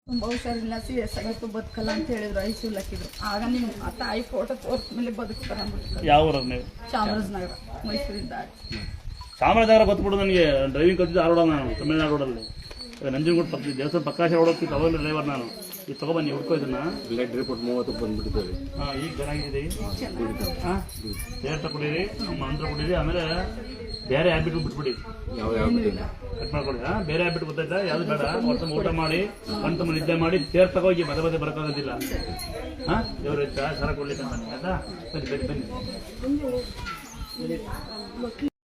ತುಂಬ ಹುಷಾರಿಲ್ಲ, ಸೀರಿಯಸ್ ಆಗಿತ್ತು, ಬದುಕಲ್ಲ ಅಂತ ಹೇಳಿದ್ರು. ಐಸಿಯು ಹಾಕಿದ್ರು. ಆಗ ನೀವು ಆ ತಾಯಿ ಫೋಟೋ ತೋರಿಸ ಮೇಲೆ ಬದುಕ್ತಾರೆ ಅಂದ್ಬಿಟ್ಟು. ಯಾವ ಊರಾಗ ನೀವು? ಚಾಮರಾಜನಗರ, ಮೈಸೂರಿಂದ. ಚಾಮರಾಜನಗರ ಗೊತ್ತುಬಿಡು ನನಗೆ. ಡ್ರೈವಿಂಗ್ ಕಲ್ತಿದ್ದು ಆರೋಡ ನಾನು, ತಮಿಳ್ನಾಡು ರೋಡಲ್ಲಿ. ನಂಜನಗೂಡು ಪಕ್ಕ ದೇವಸ್ಥಾನ ಪ್ರಕಾಶ ಹೊಡೋಗ್ತಿತ್ತು, ಅವಾಗಲೇ ಡ್ರೈವರ್ ನಾನು. ಈಗ ತಗೊಬನ್ನಿ, ಹುಡ್ಕೋ ಇದನ್ನ. Blood report 30 ಬಂದ್ಬಿಟ್ಟಿದ್ದೇವೆ. ಹಾಂ, ಈಗ ಚೆನ್ನಾಗಿದೆ. ಹಾಂ, ತೀರ್ಥ ಕುಡೀರಿ, ಮಂತ್ರ ಕುಡೀರಿ, ಆಮೇಲೆ ಬೇರೆ ಹ್ಯಾಬಿಟ್ ಬಿಟ್ಬಿಡಿ. ಯಾವ ಹ್ಯಾಬಿಟ್ ಕಟ್ ಮಾಡ್ಕೊಳ್ಳಿ. ಹಾಂ, ಬೇರೆ ಹ್ಯಾಬಿಟ್ ಗೊತ್ತಾಯ್ತಾ? ಯಾವ್ದು ಬೇಡ. ಹೊತ್ತು ಊಟ ಮಾಡಿ ಕಣ್ತಮ್ಮ ನಿದ್ದೆ ಮಾಡಿ ತೇರ್ ತಗೋಗಿ ಮಧ್ಯೆ ಬರೋಕ್ಕಾಗೋದಿಲ್ಲ. ಹಾಂ, ದೇವ್ರ ಸರ ಕೊಡ್ಲಿಕ್ಕೆ ಬನ್ನಿ. ಆಯ್ತಾ? ಬನ್ನಿ.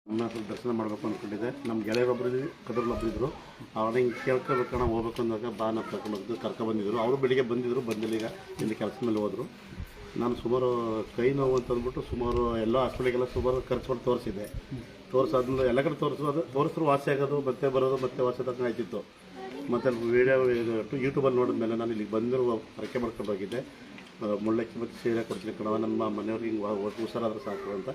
ನಮ್ಮ ದರ್ಶನ ಮಾಡಬೇಕು ಅಂದ್ಕೊಂಡಿದ್ದೆ. ನಮ್ಮ ಗೆಳೆಯರೊಬ್ಬರು ಕದರ್ಲೊಬ್ಬರಿದ್ರು. ಅವ್ರನ್ನ ಹಿಂಗೆ ಕೇಳ್ಕೋಬೇಕು, ನಾವು ಹೋಗ್ಬೇಕು ಅಂದಾಗ ಬಾ ನಾವು ಕರ್ಕೊಂಡೋಗಿದ್ದು ಕರ್ಕೊಬಂದಿದ್ರು. ಅವರು ಬೆಳಿಗ್ಗೆ ಬಂದಿದ್ರು, ಬಂದಿಲ್ಲ. ಈಗ ಇಲ್ಲಿ ಕೆಲಸ ಮೇಲೆ ಹೋದರು. ನಾನು ಸುಮಾರು ಕೈ ನೋವು ಅಂತ ಅಂದ್ಬಿಟ್ಟು ಸುಮಾರು ಎಲ್ಲ ಹಾಸ್ಪಿಟ್ಲಿಗೆಲ್ಲ ಸುಮಾರು ಖರ್ಚು ಮಾಡಿ ತೋರಿಸಿದ್ದೆ. ತೋರಿಸಾದ್ಮೇಲೆ ಎಲ್ಲ ಕಡೆ ತೋರಿಸಿದ್ರು ವಾಸಿ ಆಗೋದು, ಮತ್ತೆ ಬರೋದು, ಮತ್ತೆ ವಾಸಿ ತಕ್ಕ ಆಯ್ತಿತ್ತು. ಮತ್ತು ವೀಡಿಯೋ ಯೂಟ್ಯೂಬಲ್ಲಿ ನೋಡಿದ್ಮೇಲೆ ನಾನು ಇಲ್ಲಿಗೆ ಬಂದಿರುವ ಹರಕೆ ಮಾಡ್ಕೊಂಡು ಹೋಗಿದ್ದೆ. ಮುಳ್ಳಕ್ಕಿ ಮತ್ತು ಸೀರೆ ಕೊಡ್ತೀನಿ ಕಣವ, ನಮ್ಮ ಮನೆಯವ್ರಿಗೆ ಹಿಂಗೆ ಹುಷಾರಾದ್ರೆ ಸಾಕು ಅಂತ.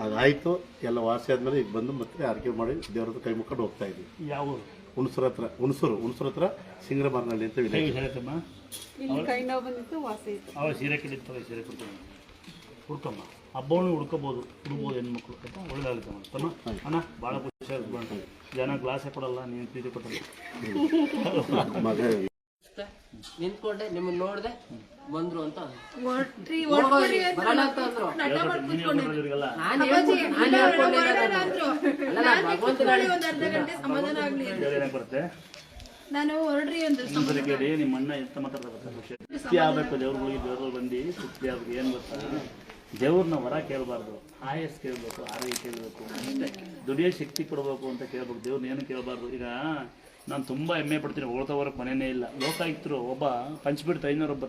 ಅದಾಯಿತು. ಎಲ್ಲ ವಾಸಿ ಆದಮೇಲೆ ಈಗ ಬಂದು ಮತ್ತೆ ಹರಕೆ ಮಾಡಿ ದೇವ್ರದ್ದು ಕೈ ಮುಕ್ಕೊಂಡು ಹೋಗ್ತಾ ಇದ್ವಿ. ಯಾವ ಹುಣಸೂರು ಹತ್ರ ಸಿಂಗ್ರ ಮಾರ್ನಳ್ಳಿ ಅಂತ ವಿಲೇಜ್. ಅವಳು ಸೀರೆ ಕಿಡಿತ್ತು, ಸೀರೆ ಕೊಡ್ತೀನಿ. ಹುಡ್ಕಮ್ಮ, ಹಬ್ಬವನ್ನು ಹುಡ್ಕೋಬೋದು ಹೆಣ್ಮಕ್ಳು. ಆಯ್ತಾ? ಒಳ್ಳೆದಾಗುತ್ತೆ ತಮ್ಮ. ಅಣ್ಣ ಭಾಳ ಖುಷಿಯಾಗಿ ಜನ ಗ್ಲಾಸೇ ಕೊಡಲ್ಲ, ನೀನು ಪ್ರೀತಿ ಕೊಟ್ಟಲ್ಲ. ನಿಂತ್ಕೊಂಡೆ, ನಿಮ್ಮನ್ನ ನೋಡ್ದೆ, ಬಂದ್ರು ಅಂತ ಬರುತ್ತೆ. ನಾನು ಹೊರಡ್ರಿ ಅಂದ್ರೆ ಕೇಳಿ ನಿಮ್ಮ ಅಣ್ಣ ಎಂತ ಮಾತಾಡ್ತಾರೆ. ತೃಪ್ತಿ ಆಗ್ಬೇಕು. ದೇವ್ರಿಗೆ ಬಂದು ತೃಪ್ತಿ ಆಗ್ಬೇಕು. ಏನು ಗೊತ್ತಾ, ದೇವ್ರನ್ನ ವರ ಕೇಳಬಾರ್ದು, ಆಯಸ್ ಕೇಳಬೇಕು, ಆರೋಗ್ಯ ಕೇಳಬೇಕು, ಅಷ್ಟೇ. ದುಡಿಯೋ ಶಕ್ತಿ ಕೊಡಬೇಕು ಅಂತ ಕೇಳ್ಬೇಕು. ದೇವ್ರನ್ನ ಏನು ಕೇಳಬಾರ್ದು. ಈಗ ನಾನು ತುಂಬ ಹೆಮ್ಮೆ ಪಡ್ತೀನಿ, ಹೊಳ್ತವರಕ್ಕೆ ಮನೆಯೇ ಇಲ್ಲ. ಲೋಕಾಯುಕ್ತರು ಒಬ್ಬ ಪಂಚ್ಬಿಡ್ತು 500 ಒಬ್ಬ